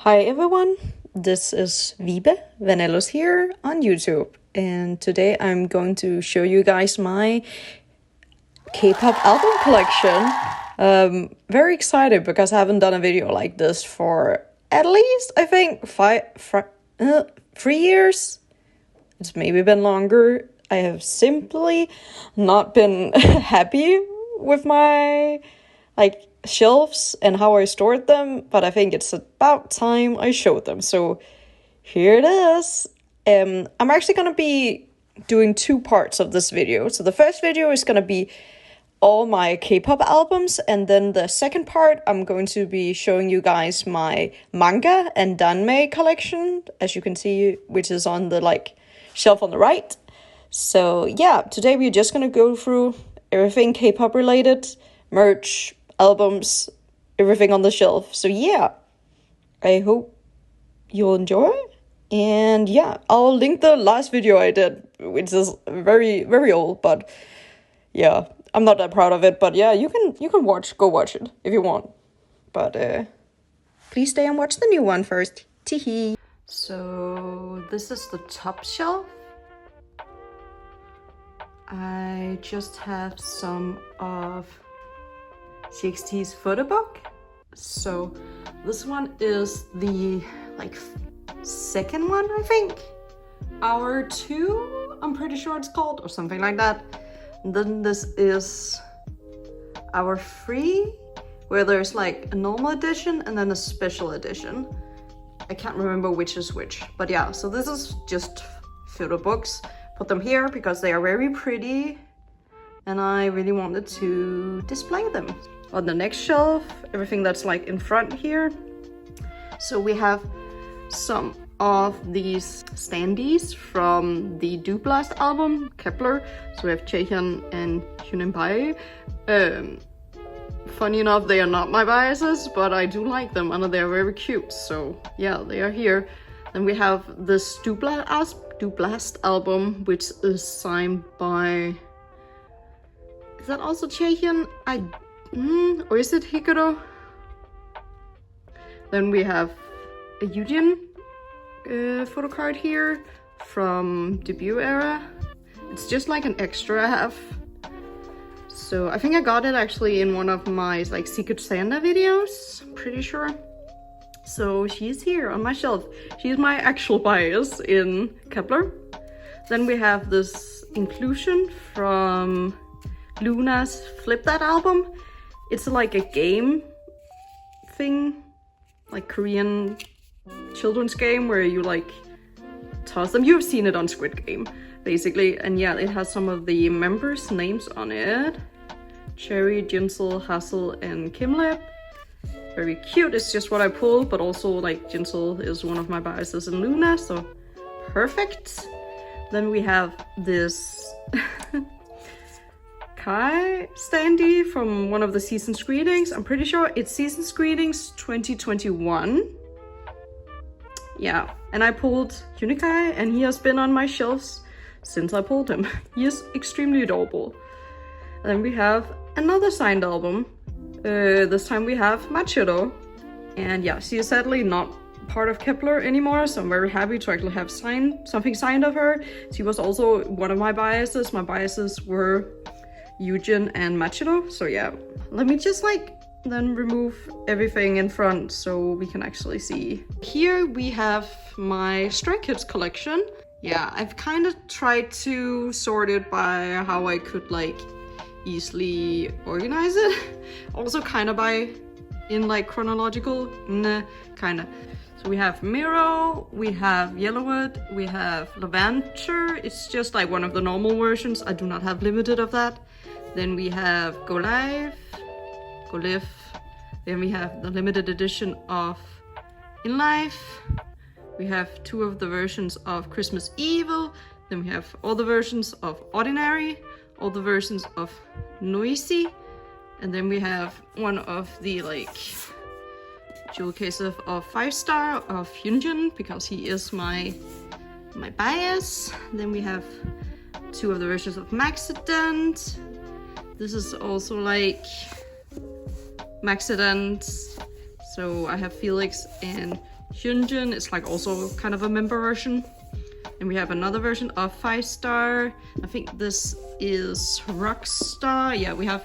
Hi everyone, this is Vibe Vanellos here on YouTube, and today I'm going to show you guys my K-pop album collection. Very excited because I haven't done a video like this for at least, I think, 3 years. It's maybe been longer. I have simply not been happy with my shelves and how I stored them, but I think it's about time I showed them. So here it is. I'm actually gonna be doing two parts of this video. So the first video is gonna be all my K-pop albums, and then the second part I'm going to be showing you guys my manga and danme collection, as you can see, which is on the shelf on the right. So yeah, today we're just gonna go through everything K-pop related, merch, albums, everything on the shelf. So yeah, I hope you'll enjoy. And yeah, I'll link the last video I did, which is very, very old, but yeah, I'm not that proud of it. But yeah, you can go watch it if you want. But please stay and watch the new one first. Teehee. So this is the top shelf. I just have some of TXT's photo book. So this one is the second one, I think. Hour 2, I'm pretty sure it's called, or something like that. And then this is Hour 3, where there's a normal edition and then a special edition. I can't remember which is which, but yeah, so this is just photo books. Put them here because they are very pretty and I really wanted to display them. On the next shelf, everything that's in front here. So we have some of these standees from the Do Blast album, Kepler. So we have Jaehyun and Hyunjin. Funny enough, they are not my biases, but I do like them and they're very cute. So yeah, they are here. Then we have this Do Blast album, which is signed by... Is that also Jaehyun? Or is it Hikaru? Then we have a Yeonjun photo card here from debut era. It's just an extra I have. So I think I got it actually in one of my Secret Santa videos, I'm pretty sure. So she's here on my shelf. She's my actual bias in Kepler. Then we have this inclusion from Loona's Flip That album. It's a game thing, Korean children's game where you toss them. You've seen it on Squid Game, basically. And yeah, it has some of the members' names on it. Cherry, Jinsel, Hassel, and Kimlip. Very cute. It's just what I pulled, but also Jinsel is one of my biases in Loona, so perfect. Then we have this Kai standee from one of the Season's Greetings. I'm pretty sure it's Season's Greetings 2021. Yeah, and I pulled Unikai, and he has been on my shelves since I pulled him. He is extremely adorable. And then we have another signed album. This time we have Machiro. And yeah, she is sadly not part of Kepler anymore, so I'm very happy to actually have something signed of her. She was also one of my biases. My biases were Yeonjun and Machiro. So yeah, let me just then remove everything in front so we can actually see. Here we have my Stray Kids collection. Yeah, I've kind of tried to sort it by how I could easily organize it. Also kind of in chronological, kind of. So we have Miro, we have Yellowwood, we have Lavender. It's just one of the normal versions. I do not have limited of that. Then we have Go Live. Then we have the limited edition of In Life. We have 2 of the versions of Christmas Evil. Then we have all the versions of Ordinary, all the versions of Noisy, and then we have one of the jewel case of 5-star of Hyunjin, because he is my bias. Then we have 2 of the versions of Maxident. This is also Maxident. So I have Felix and Hyunjin is like also kind of a member version. And we have another version of 5 star. I think this is Rockstar. Yeah, we have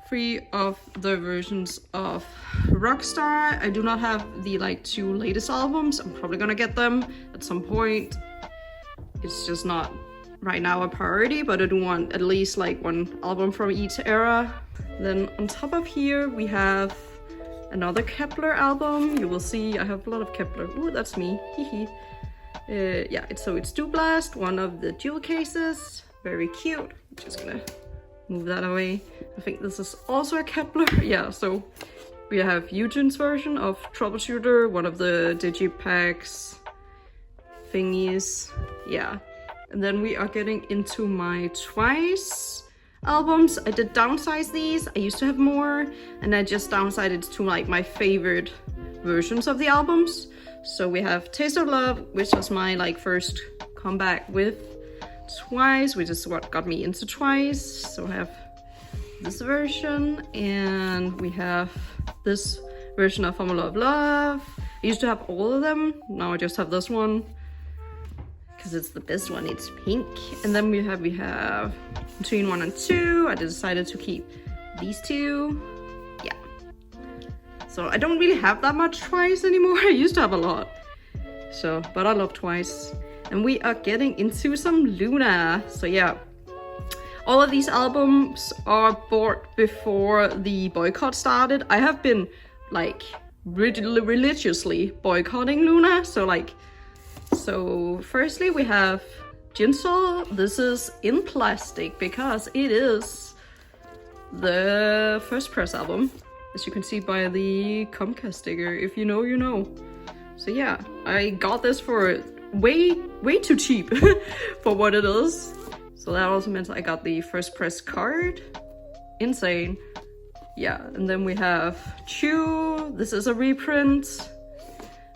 3 of the versions of Rockstar. I do not have the like 2 latest albums. I'm probably gonna get them at some point. It's just not right now a priority, but I do want at least like 1 album from each era. Then on top of here we have another Kepler album. You will see I have a lot of Kepler. Ooh, that's me. Hehe. Yeah, it's Dublast, one of the jewel cases. Very cute. I'm just gonna move that away. I think this is also a Kepler. Yeah, so we have Yeonjun's version of Troubleshooter, one of the digipacks thingies. Yeah. And then we are getting into my Twice albums. I did downsize these. I used to have more, and I just downsized it to like my favorite versions of the albums. So we have Taste of Love, which was my like first comeback with Twice, which is what got me into Twice. So I have this version, and we have this version of Formula of Love. I used to have all of them. Now I just have this one because it's the best one. It's pink. And then we have between 1 and 2. I decided to keep these 2. Yeah. So I don't really have that much Twice anymore. I used to have a lot. So, but I love Twice. And we are getting into some Loona. So yeah, all of these albums are bought before the boycott started. I have been like religiously boycotting Loona. So firstly we have Jinsol. This is in plastic because it is the first press album, as you can see by the Comcast sticker. If you know, you know. So yeah, I got this for way too cheap for what it is. So that also meant I got the first press card. Insane. Yeah, and then we have Chu. This is a reprint.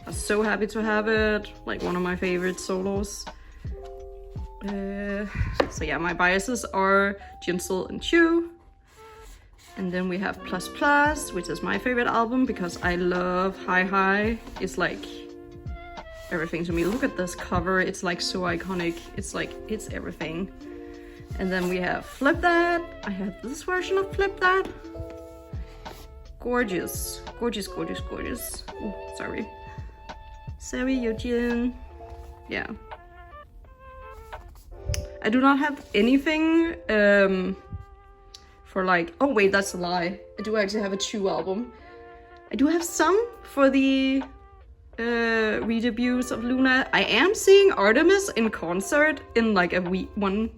I'm so happy to have it. Like one of my favorite solos. So yeah, my biases are Jinsol and Chu. And then we have Plus Plus, which is my favorite album because I love Hi Hi. It's like everything to me. Look at this cover. It's like so iconic. It's like, it's everything. And then we have Flip That. I have this version of Flip That. Gorgeous. Gorgeous, gorgeous, gorgeous. Ooh, sorry. Sorry, Yeonjun. Yeah. I do not have anything for like... Oh wait, that's a lie. I do actually have a Chu album. I do have some for the re-debuts of Loona. I am seeing Artemis in concert in like one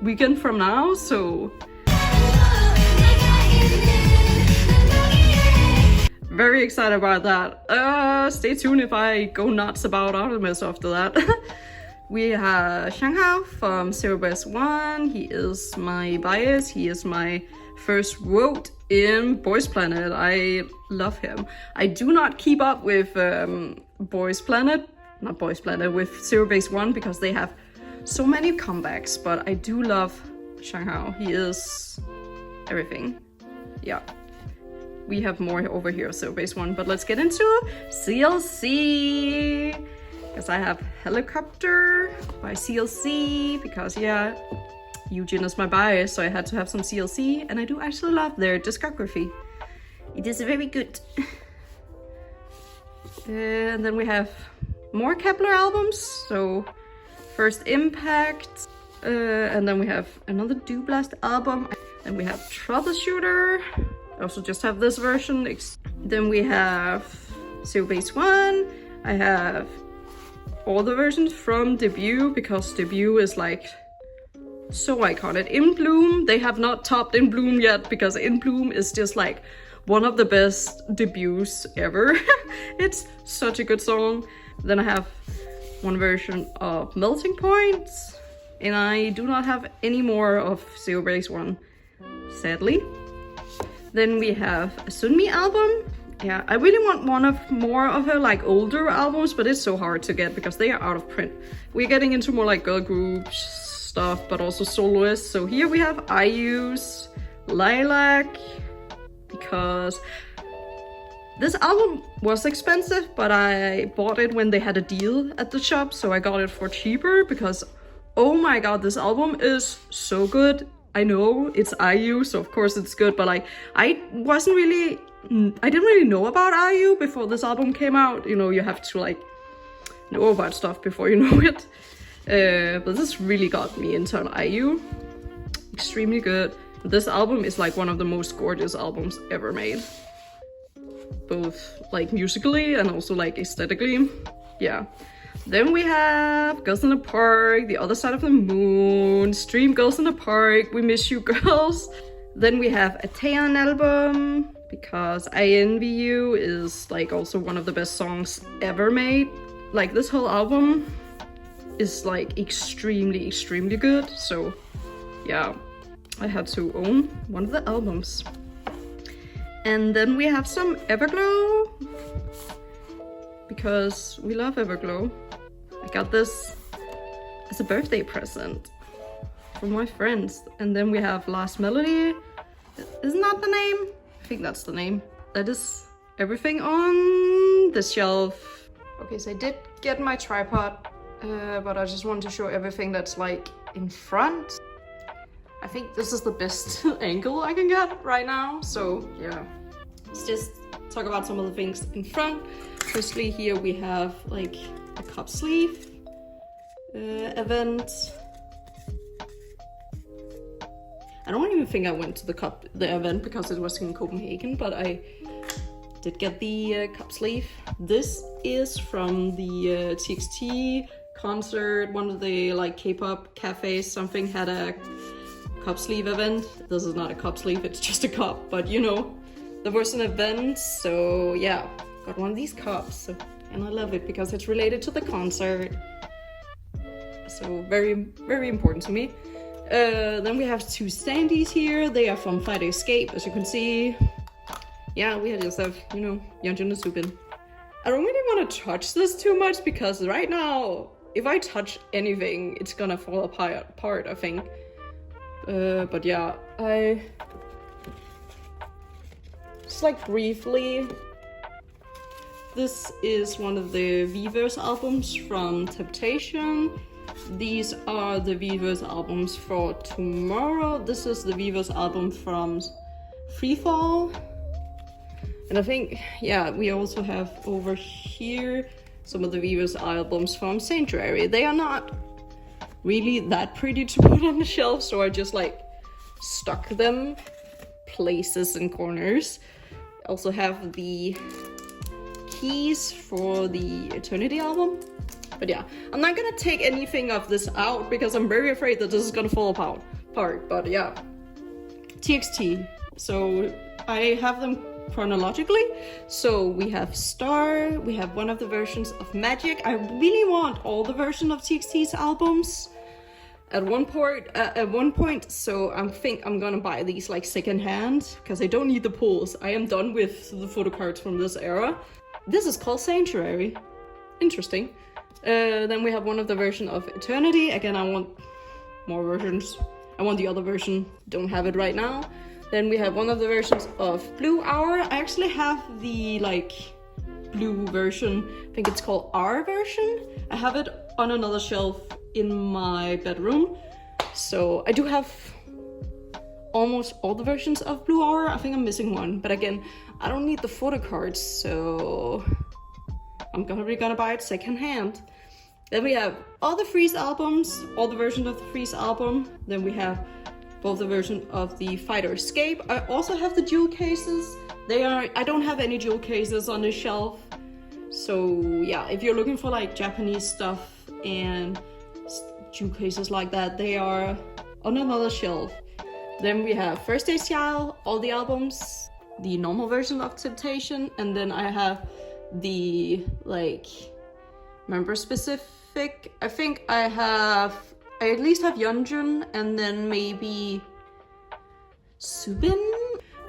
weekend from now, so... Very excited about that. Stay tuned if I go nuts about Artemis after that. We have Shanghai from 0BS1. He is my bias. He is my first vote in Boys Planet. I love him. I do not keep up with Boys Planet, not Boys Planet, with 0BS1 because they have so many comebacks, but I do love Shanghai. He is everything. Yeah. We have more over here of 0BS1, but let's get into CLC. Because I have Helicopter by CLC, because yeah, Yeonjun is my bias, so I had to have some CLC, and I do actually love their discography. It is very good. And then we have more Kepler albums, so First Impact, and then we have another Dublast album, then we have Troubleshooter. I also just have this version. Then we have 0BS1. I have all the versions from debut because debut is like so iconic. In Bloom, they have not topped In Bloom yet because In Bloom is just like one of the best debuts ever. It's such a good song. Then I have one version of Melting Points, and I do not have any more of 0BS1, sadly. Then we have a Sunmi album. Yeah, I really want more of her like older albums, but it's so hard to get because they are out of print. We're getting into more like girl group stuff, but also soloists. So here we have IU's Lilac, because This album was expensive, but I bought it when they had a deal at the shop, so I got it for cheaper because, oh my god, this album is so good. I know it's IU, so of course it's good, but like, I didn't really know about IU before this album came out. You know, you have to like know about stuff before you know it. But this really got me into IU. Extremely good. This album is like one of the most gorgeous albums ever made. Both like musically and also like aesthetically. Yeah. Then we have Girls in the Park, The Other Side of the Moon, Stream Girls in the Park, We Miss You Girls. Then we have a Taeyeon album, because I Envy You is like also one of the best songs ever made. Like this whole album is like extremely good. So yeah, I had to own one of the albums. And then we have some Everglow, because we love Everglow. I got this as a birthday present from my friends. And then we have Last Melody. Isn't that the name? I think that's the name. That is everything on the shelf. Okay, so I did get my tripod, but I just wanted to show everything that's like in front. I think this is the best angle I can get right now. So yeah, let's just talk about some of the things in front. Firstly, here we have like a cup sleeve event. I don't even think I went to the event because it was in Copenhagen, but I did get the cup sleeve. This is from the TXT concert. One of the like K-pop cafes, something had a cup sleeve event. This is not a cup sleeve, it's just a cup, but you know, there was an event, so yeah, got one of these cups, and I love it because it's related to the concert. So very important to me. Then we have two standees here. They are from Fight Escape, as you can see. Yeah, we just have, you know, Yeonjun and Superm. I don't really want to touch this too much because right now, if I touch anything, it's gonna fall apart, I think. But yeah, just like briefly, this is one of the Weverse albums from Temptation. These are the Weverse albums for tomorrow. This is the Weverse album from Freefall. And I think, yeah, we also have over here some of the Weverse albums from Sanctuary. They are not really that pretty to put on the shelf, so I just like stuck them places and corners. I also have the keys for the Eternity album. But yeah, I'm not gonna take anything of this out because I'm very afraid that this is gonna fall apart. But yeah, TXT. So I have them chronologically. So we have Star, we have one of the versions of Magic. I really want all the versions of TXT's albums at one point. So I think I'm gonna buy these like secondhand because I don't need the pulls. I am done with the photo cards from this era. This is called Sanctuary. Interesting. Then we have one of the version of Eternity. Again, I want more versions. I want the other version. Don't have it right now. Then we have one of the versions of Blue Hour. I actually have the like blue version. I think it's called R version. I have it on another shelf in my bedroom. So I do have almost all the versions of Blue Hour. I think I'm missing one. But again, I don't need the photo cards, so I'm probably gonna buy it secondhand. Then we have all the Freeze albums, all the versions of the Freeze album. Then we have both the version of the Fighter Escape. I also have the jewel cases. I don't have any jewel cases on this shelf. So yeah, if you're looking for like Japanese stuff and jewel cases like that, they are on another shelf. Then we have First Day Child, all the albums, the normal version of Temptation, and then I have the like member specific. I think I at least have Yeonjun and then maybe Subin.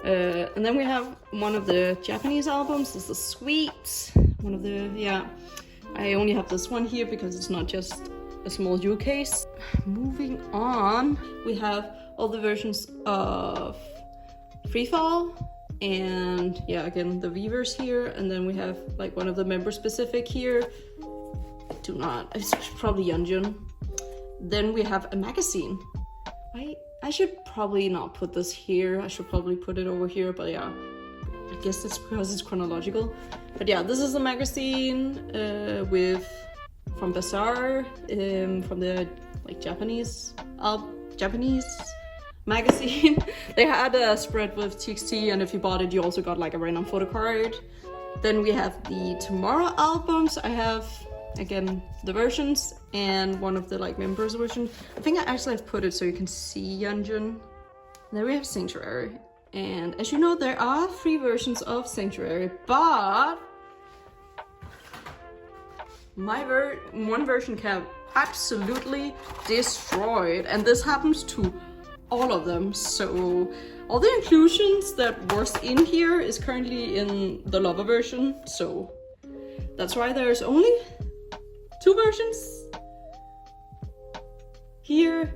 And then we have one of the Japanese albums. This is Sweet. One of the, yeah. I only have this one here because it's not just a small jewel case. Moving on, we have all the versions of Freefall. And yeah, again, the Weavers here, and then we have like one of the member specific here. It's probably Yeonjun. Then we have a magazine. I should probably not put this here. I should probably put it over here, but yeah, I guess it's because it's chronological. But yeah, this is a magazine from Bazaar, from the like Japanese magazine. They had a spread with TXT, and if you bought it, you also got like a random photo card. Then we have the Tomorrow albums. I have, again, the versions and one of the like members version. I think I actually have put it so you can see Yeonjun. Then we have Sanctuary. And as you know, there are 3 versions of Sanctuary, but one version got absolutely destroyed, and this happens to all of them. So all the inclusions that was in here is currently in the Lover version, so that's why there's only 2 versions here.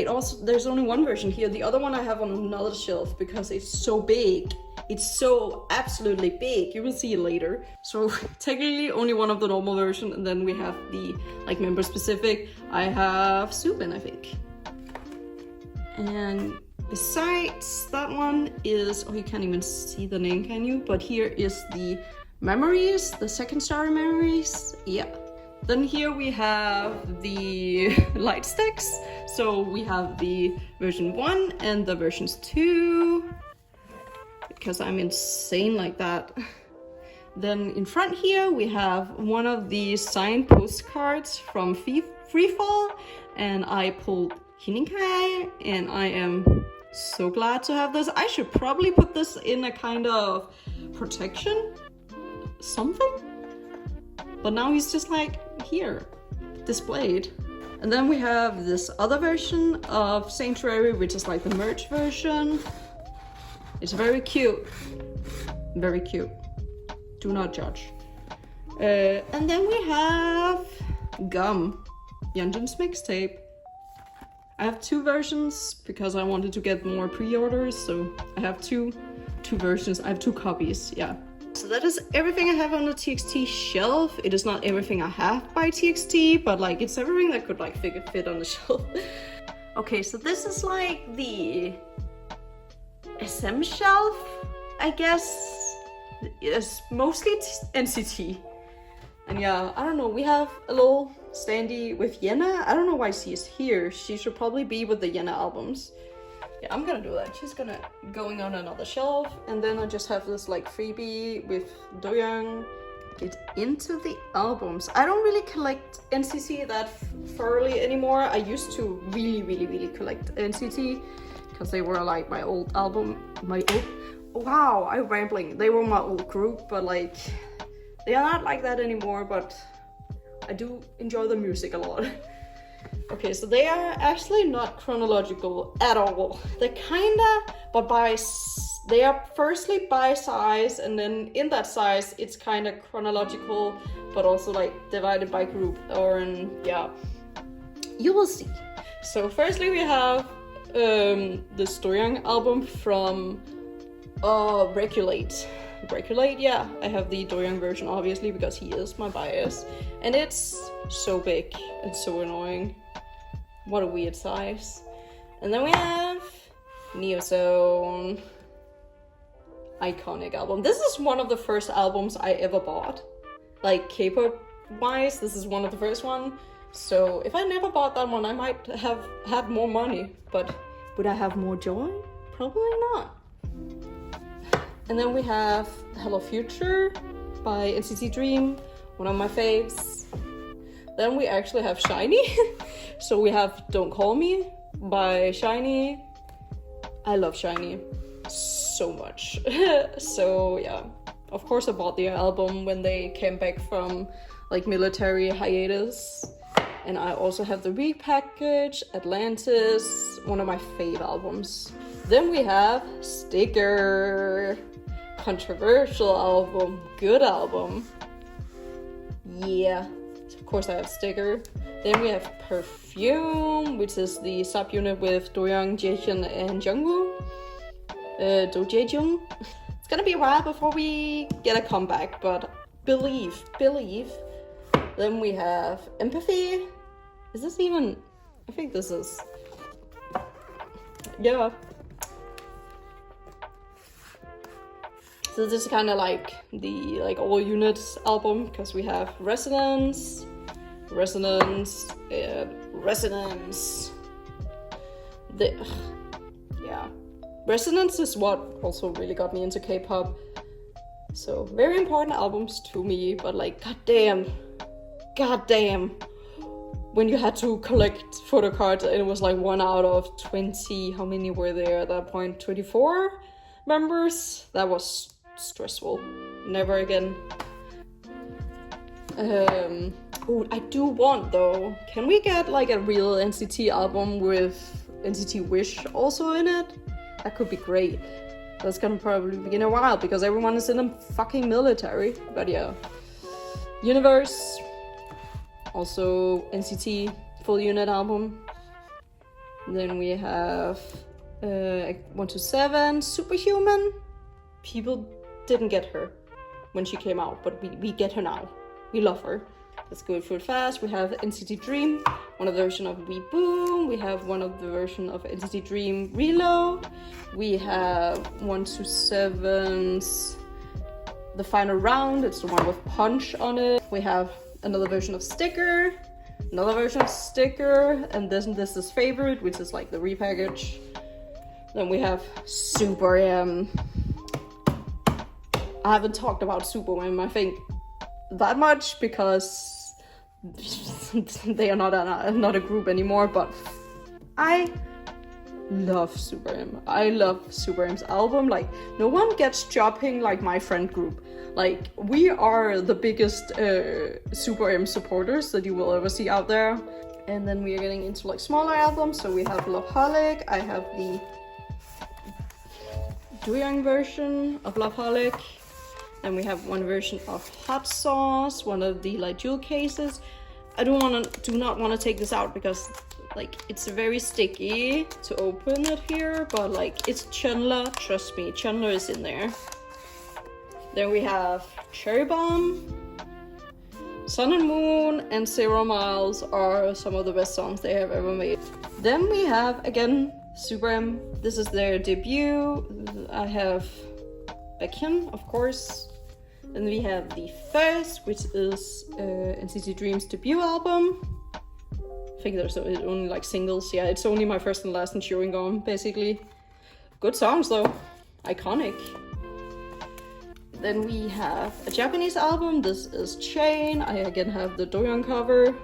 Also there's only 1 version here. The other one I have on another shelf because it's so big. It's so absolutely big. You will see it later. So technically only one of the normal version, and then we have the like member specific. I have Superm, I think. And besides that one is, you can't even see the name, can you? But here is the Memories, the second story Memories. Yeah. Then here we have the light sticks. So we have the version 1 and the versions 2. Because I'm insane like that. Then in front here we have one of the signed postcards from Freefall, and I pulled Hininkai, and I am so glad to have this. I should probably put this in a kind of protection something, but now he's just like here displayed. And then we have this other version of Sanctuary, which is like the merch version. It's very cute. Very cute. Do not judge. And then we have Gum, Yeonjun's mixtape. I have 2 versions because I wanted to get more pre-orders, so I have two versions. I have 2 copies, yeah. So that is everything I have on the TXT shelf. It is not everything I have by TXT, but like it's everything that could like fit on the shelf. Okay, so this is like the SM shelf, I guess. It's mostly NCT. And yeah, I don't know, we have a little standee with Yena. I don't know why she is here. She should probably be with the Yena albums. Yeah, I'm gonna do that. She's going on another shelf. And then I just have this like freebie with Doyoung. Get into the albums. I don't really collect NCT that thoroughly anymore. I used to really collect NCT because they were like my old album, wow, I'm rambling. They were my old group, but like they are not like that anymore, but I do enjoy the music a lot. Okay, so they are actually not chronological at all. They're kinda, but they are firstly by size, and then in that size it's kind of chronological, but also like divided by group, yeah, you will see. So firstly we have this Doyoung album from Regulate, yeah. I have the Doyoung version obviously because he is my bias, and it's so big and so annoying. What a weird size. And then we have Neozone, iconic album. This is one of the first albums I ever bought, like K-pop wise. This is one of the first one. So if I never bought that one, I might have had more money, but would I have more joy? Probably not. And then we have Hello Future by NCT Dream, one of my faves. Then we actually have Shinee. So we have Don't Call Me by Shinee. I love Shinee so much. So yeah, of course I bought the album when they came back from like military hiatus. And I also have the repackage, Atlantis, one of my fave albums. Then we have Sticker, controversial album, good album. Yeah, of course I have Sticker. Then we have Perfume, which is the subunit with Doyoung, Jaehyun, and Jungwoo. Doyoung. It's gonna be a while before we get a comeback, but believe. Then we have Empathy. Is this even? I think this is. Yeah. So this is kind of like the all units album, because we have Resonance. Yeah, Resonance is what also really got me into K-pop. So very important albums to me, but like goddamn, when you had to collect photo cards and it was like 1 out of 20, how many were there at that point? 24 members? That was stressful. Never again. Oh, I do want though. Can we get like a real NCT album with NCT Wish also in it? That could be great. That's gonna probably be in a while because everyone is in the fucking military. But yeah. Universe. Also NCT full unit album. Then we have 127 Superhuman. People didn't get her when she came out, but we get her now. We love her. Let's go through it fast. We have NCT Dream, one of the version of We Boom. We have one of the version of NCT Dream Reload. We have 127's The Final Round. It's the one with Punch on it. We have another version of Sticker, another version of Sticker, and then this is Favorite, which is like the repackage. Then we have Superm. I haven't talked about Superm, I think, that much because they are not a group anymore, but I love Superm. I love Superm's album. Like, no one gets Jopping like my friend group. Like, we are the biggest Superm supporters that you will ever see out there. And then we are getting into like smaller albums. So we have Loveholic. I have the Doyoung version of Loveholic. And we have one version of Hot Sauce, one of the like jewel cases. I do not want to take this out because like it's very sticky to open it here, but like it's Chandler, trust me, Chandler is in there. Then we have Cherry Bomb, Sun and Moon, and 0 Miles are some of the best songs they have ever made. Then we have again Superm. This is their debut. I have Baekhyun, of course. Then we have The First, which is NCT Dream's debut album. I think there's only like singles. Yeah, it's only My First and Last and Chewing Gum, basically. Good songs though. Iconic. Then we have a Japanese album. This is Chain. I again have the Doyoung cover.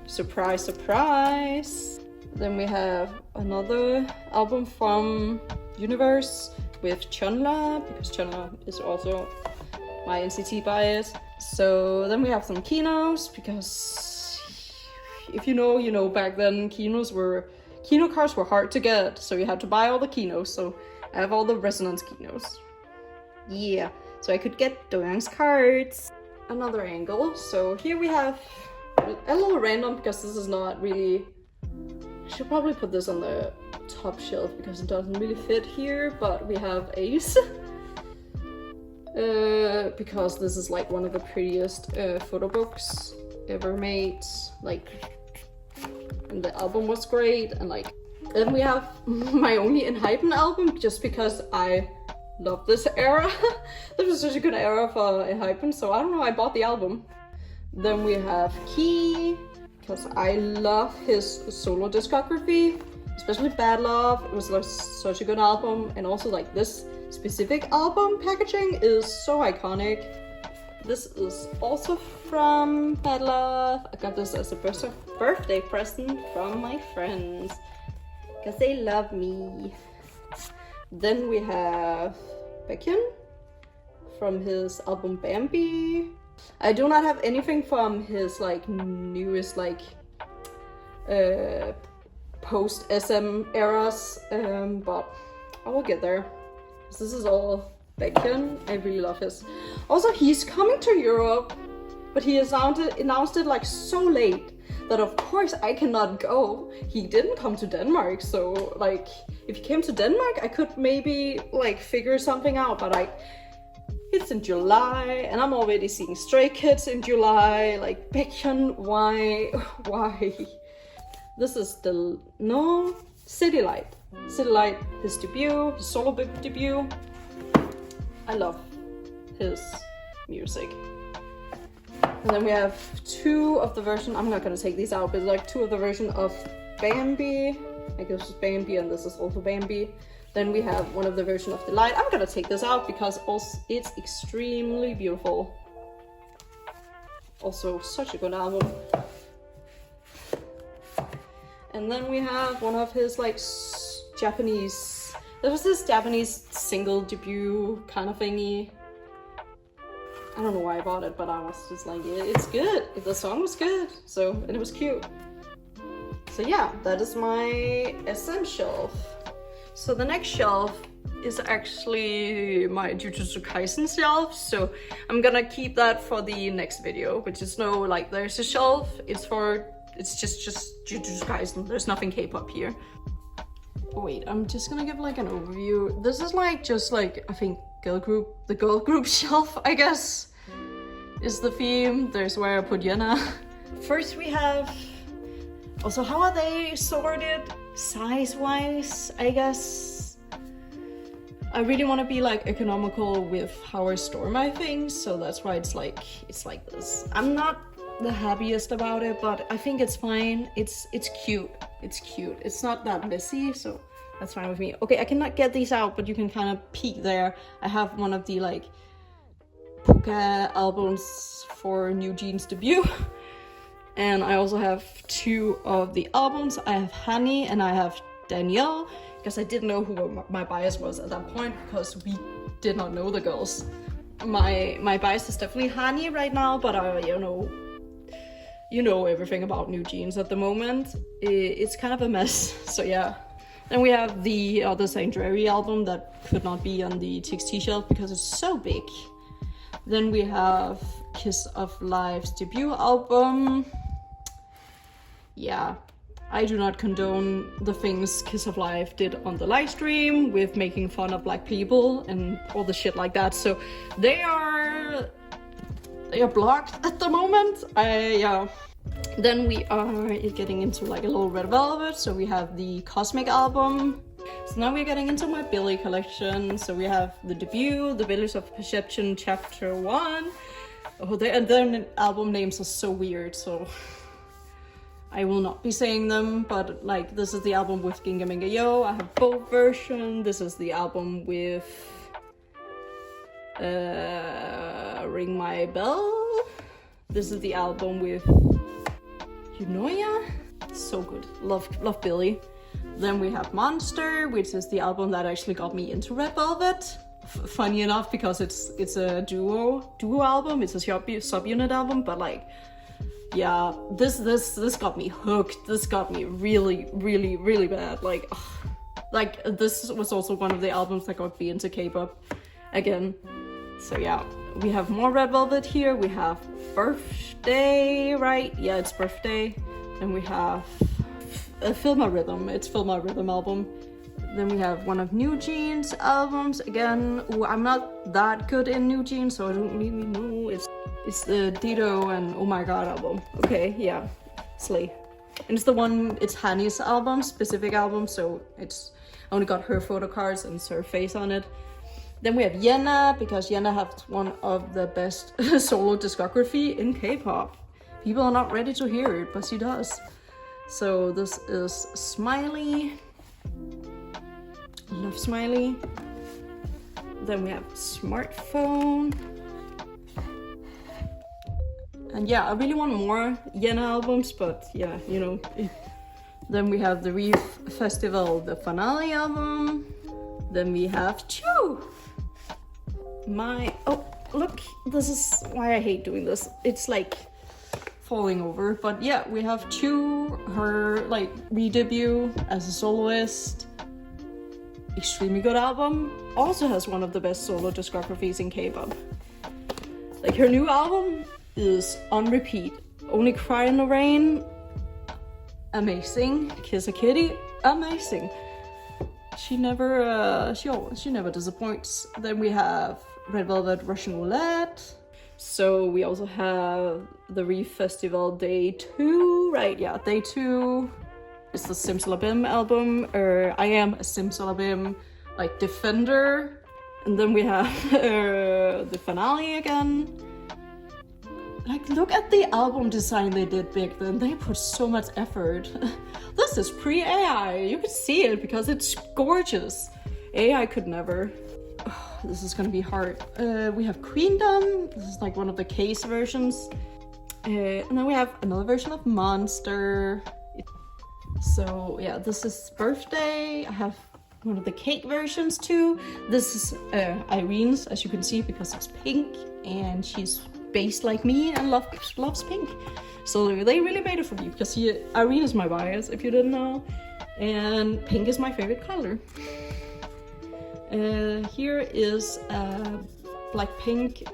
Surprise, surprise. Then we have another album from Universe with Chandler, because Chandler is also my NCT bias. So then we have some Kinos, because if you know, you know, back then Kino cards were hard to get, so you had to buy all the Kinos. So I have all the Resonance Kinos. Yeah, so I could get Doyoung's cards. Another angle. So here we have a little random, because this is not really, I should probably put this on the top shelf because it doesn't really fit here, but we have Ace. Because this is like one of the prettiest photo books ever made. Like, and the album was great, and like, then we have my only Hyunjin album, just because I love this era. This was such a good era for Hyunjin, so I don't know, I bought the album. Then we have Key, because I love his solo discography, especially Bad Love. It was like such a good album, and also like this specific album packaging is so iconic. This is also from Bad Love. I got this as a birthday present from my friends, because they love me. Then we have Baekhyun from his album Bambi. I do not have anything from his like newest like post SM eras, but I will get there. This is all Baekhyun. I really love his. Also, he's coming to Europe, but he announced it like so late. that of course I cannot go. He didn't come to Denmark, so like if he came to Denmark I could maybe like figure something out, but it's in July and I'm already seeing Stray Kids in July. Like baekhyun, why? This is City Light, his debut, his solo book debut. I love his music. And then we have two of the version, I'm not gonna take these out, but like two of the version of Bambi. I guess it's Bambi and this is also Bambi. Then we have one of the version of Delight. I'm gonna take this out because also it's extremely beautiful. Also such a good album. And then we have one of his like Japanese, there was this Japanese single debut kind of thingy. I don't know why I bought it, but I was just like, yeah, it's good. The song was good, so, and it was cute. So yeah, that is my SM shelf. So the next shelf is actually my Jujutsu Kaisen shelf, so I'm gonna keep that for the next video, which is no, like, there's a shelf, it's just Jujutsu Kaisen, there's nothing K-pop here. Wait, I'm just gonna give like an overview. This is like, just like, I think the girl group shelf, I guess, is the theme. There's where I put Yena. First we have, also how are they sorted size-wise, I guess. I really want to be like economical with how I store my things, so that's why it's like this. I'm not the happiest about it, but I think it's fine. It's cute. It's cute. It's not that messy, so that's fine with me. Okay, I cannot get these out, but you can kind of peek there. I have one of the like Puka albums for newjeans debut. And I also have two of the albums. I have Hani and I have Danielle, because I didn't know who my bias was at that point, because we did not know the girls. My bias is definitely Hani right now, but you know everything about newjeans at the moment. It's kind of a mess, so yeah. Then we have the other Sanctuary album that could not be on the TXT shelf because it's so big. Then we have Kiss of Life's debut album. Yeah, I do not condone the things Kiss of Life did on the live stream with making fun of black people and all the shit like that. So they are blocked at the moment. Yeah. Then we are getting into like a little Red Velvet. So we have the Cosmic album. So now we're getting into my Billlie collection. So we have the debut, the Billies of Perception Chapter 1. Oh, their album names are so weird, so I will not be saying them, but like this is the album with Ginga Minga Yo. I have both versions. This is the album with Ring My Bell. This is the album with Yunoya. So good. Love Billlie. Then we have Monster, which is the album that actually got me into Red Velvet. Funny enough, because it's a duo album. It's a subunit album, but like, yeah, this got me hooked. This got me really bad. Like this was also one of the albums that got me into K-pop again. So yeah, we have more Red Velvet here. We have Birthday, right? Yeah, it's Birthday. And we have Feel My Rhythm. It's Feel My Rhythm album. Then we have one of newjeans albums. Again, I'm not that good in newjeans, so I don't really know. It's the Dido and Oh My God album. Okay, yeah, slay. And it's Hani's album, specific album, so I only got her photo cards and her face on it. Then we have Yena, because Yena has one of the best solo discography in K-pop. People are not ready to hear it, but she does. So this is Smiley. Love Smiley. Then we have Smartphone. And yeah, I really want more Yena albums, but yeah, you know. Then we have the Reef Festival, the finale album. Then we have Chu. Oh, look, this is why I hate doing this. It's like falling over, but yeah, we have Chu, her like re-debut as a soloist. Extremely good album. Also has one of the best solo discographies in K-pop. Like her new album is on repeat. Only Cry in the Rain amazing. Kiss a Kitty, amazing. She never disappoints. Then we have Red Velvet Russian Roulette. So we also have the Reef Festival Day 2, right? Yeah, Day 2. It's the Simsalabim album, I Am a Simsalabim, like, defender. And then we have the finale again. Like, look at the album design they did back then. They put so much effort. This is pre-AI. You can see it because it's gorgeous. AI could never. Oh, this is gonna be hard. We have Queendom. This is like one of the case versions. And then we have another version of Monster. So yeah, this is Birthday. I have one of the cake versions too. This is Irene's, as you can see, because it's pink and she's based like me and loves pink. So they really made it for me because Irene is my bias, if you didn't know, and pink is my favorite color. Here is a Blackpink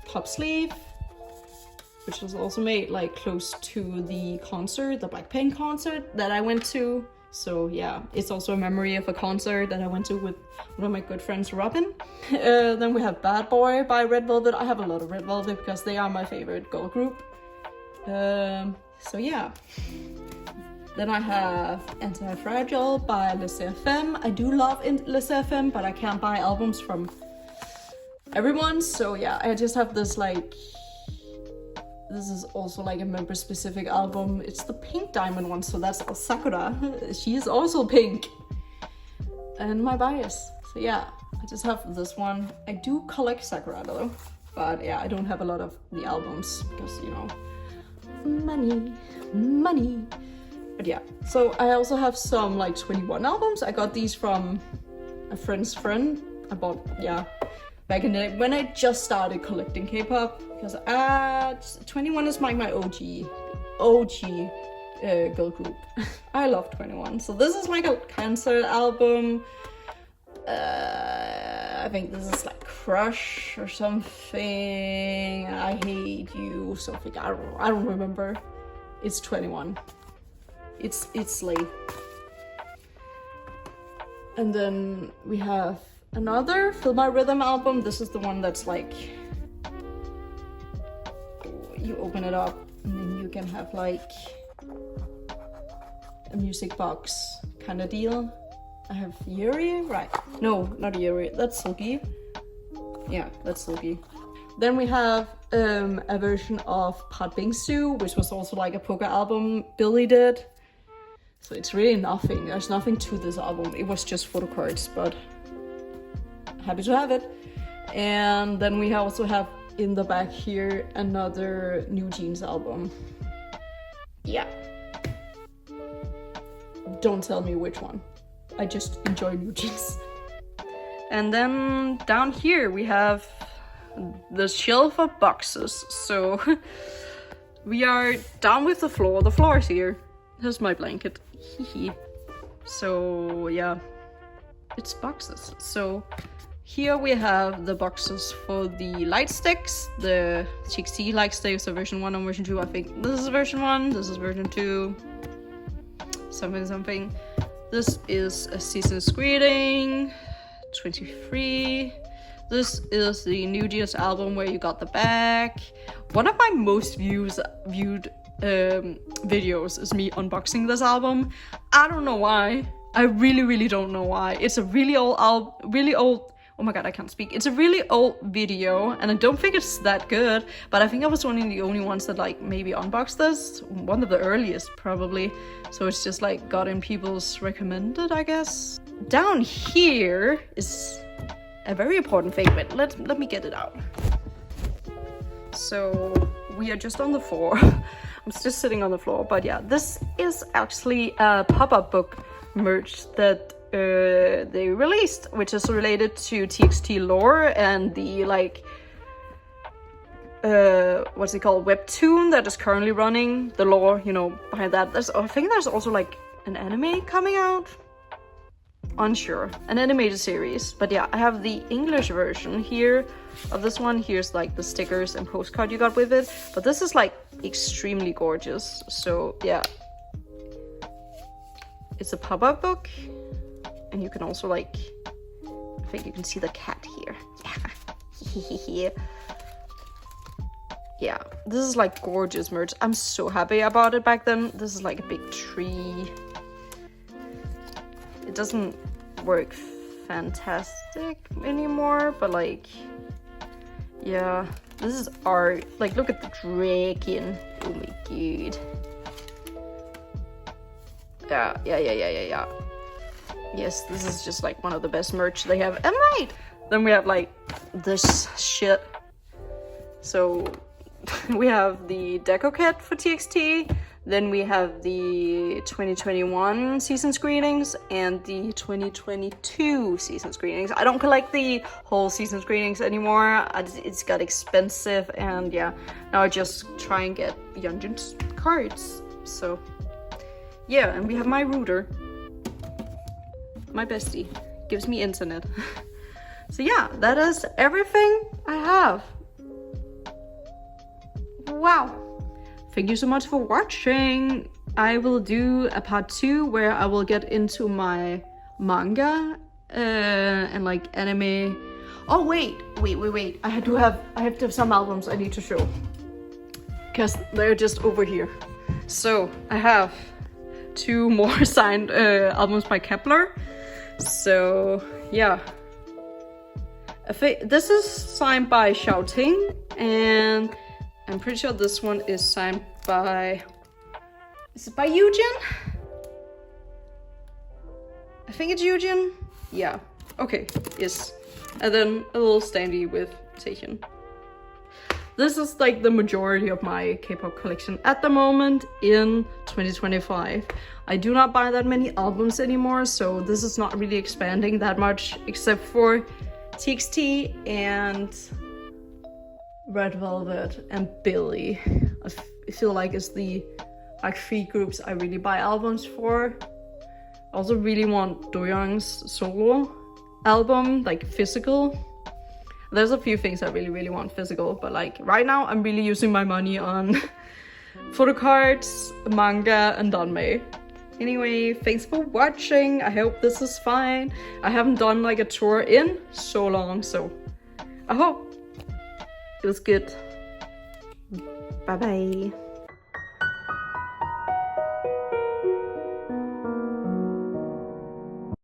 pop sleeve, which was also made like close to the concert, the Blackpink concert that I went to. So yeah, it's also a memory of a concert that I went to with one of my good friends, Robin. Then we have Bad Boy by Red Velvet. I have a lot of Red Velvet because they are my favorite girl group. So yeah. Then I have Anti-Fragile by Laissez Femme. I do love Laissez Femme, but I can't buy albums from everyone. So yeah, I just have this like... This is also like a member-specific album. It's the pink diamond one, so that's Sakura. She is also pink. And my bias. So yeah, I just have this one. I do collect Sakura though. But yeah, I don't have a lot of the albums because, you know, money. But yeah, so I also have some like 21 albums. I got these from a friend's friend. I bought, yeah, back in the day when I just started collecting K-pop. Because 21 is my OG girl group. I love 21. So this is like a concert album. I think this is like Crush or something. I Hate You, something. I don't remember. It's 21. It's late. And then we have another Feel My Rhythm album. This is the one that's like, you open it up and then you can have like a music box kind of deal. I have Yuri, right? No, not Yuri, that's Silky. Yeah, that's Silky. Then we have a version of Pat Bingsu, which was also like a poker album Billlie did. So it's really nothing, there's nothing to this album. It was just photo cards, but happy to have it. And then we also have in the back here another newjeans album. Yeah. Don't tell me which one. I just enjoy newjeans. And then down here we have the shelf of boxes. So we are down with the floor. The floor is here. Here's my blanket. So yeah, it's boxes. So here we have the boxes for the light sticks, the TXT light sticks, so version 1 and version 2. I think this is version 1, this is version 2, something. This is a season's greeting, 23. This is the newjeans album where you got the back. One of my most viewed videos is me unboxing this album. I don't know why. I really don't know why. It's a really old oh my god, I can't speak. It's a really old video, and I don't think it's that good, but I think I was one of the only ones that like maybe unboxed this. One of the earliest, probably. So it's just like got in people's recommended, I guess. Down here is a very important thing, but let me get it out. So we are just on the floor. I'm just sitting on the floor, but yeah, this is actually a pop-up book merch that they released, which is related to TXT lore and the like what's it called, webtoon that is currently running, the lore, you know, behind that. I think there's also like an anime coming out, unsure, an animated series. But yeah, I have the English version here of this one. Here's like the stickers and postcard you got with it, but this is like extremely gorgeous. So yeah, it's a pop-up book, and you can also like, I think you can see the cat here. Yeah. Yeah, this is like gorgeous merch. I'm so happy I bought it back then. This is like a big tree. It doesn't work fantastic anymore, but like, yeah, this is art. Like, look at the dragon. Oh my god. Yeah. Yes, this is just like one of the best merch they have. And right, then we have like this shit. So we have the deco kit for TXT, then we have the 2021 season screenings and the 2022 season screenings. I don't collect the whole season screenings anymore. It's got expensive, and yeah, now I just try and get Yeonjun's cards. So yeah, and we have my router. My bestie gives me internet. So yeah, that is everything I have. Wow. Thank you so much for watching. I will do a part 2 where I will get into my manga and like anime. Oh wait. I have to have some albums I need to show, because they're just over here. So I have 2 more signed albums by Kepler. So yeah, this is signed by Shouting, and I'm pretty sure this one is signed by... Is it by Hyunjin? I think it's Hyunjin. Yeah. Okay. Yes. And then a little standee with Taehyun. This is like the majority of my K-pop collection at the moment in 2025. I do not buy that many albums anymore, so this is not really expanding that much, except for TXT and Red Velvet and Billlie. I feel like it's the like 3 groups I really buy albums for. I also really want Doyoung's solo album, like physical. There's a few things I really want physical, but like right now I'm really using my money on photo cards, manga, and Danmei. Anyway, thanks for watching. I hope this is fine. I haven't done like a tour in so long, so I hope it was good. Bye bye.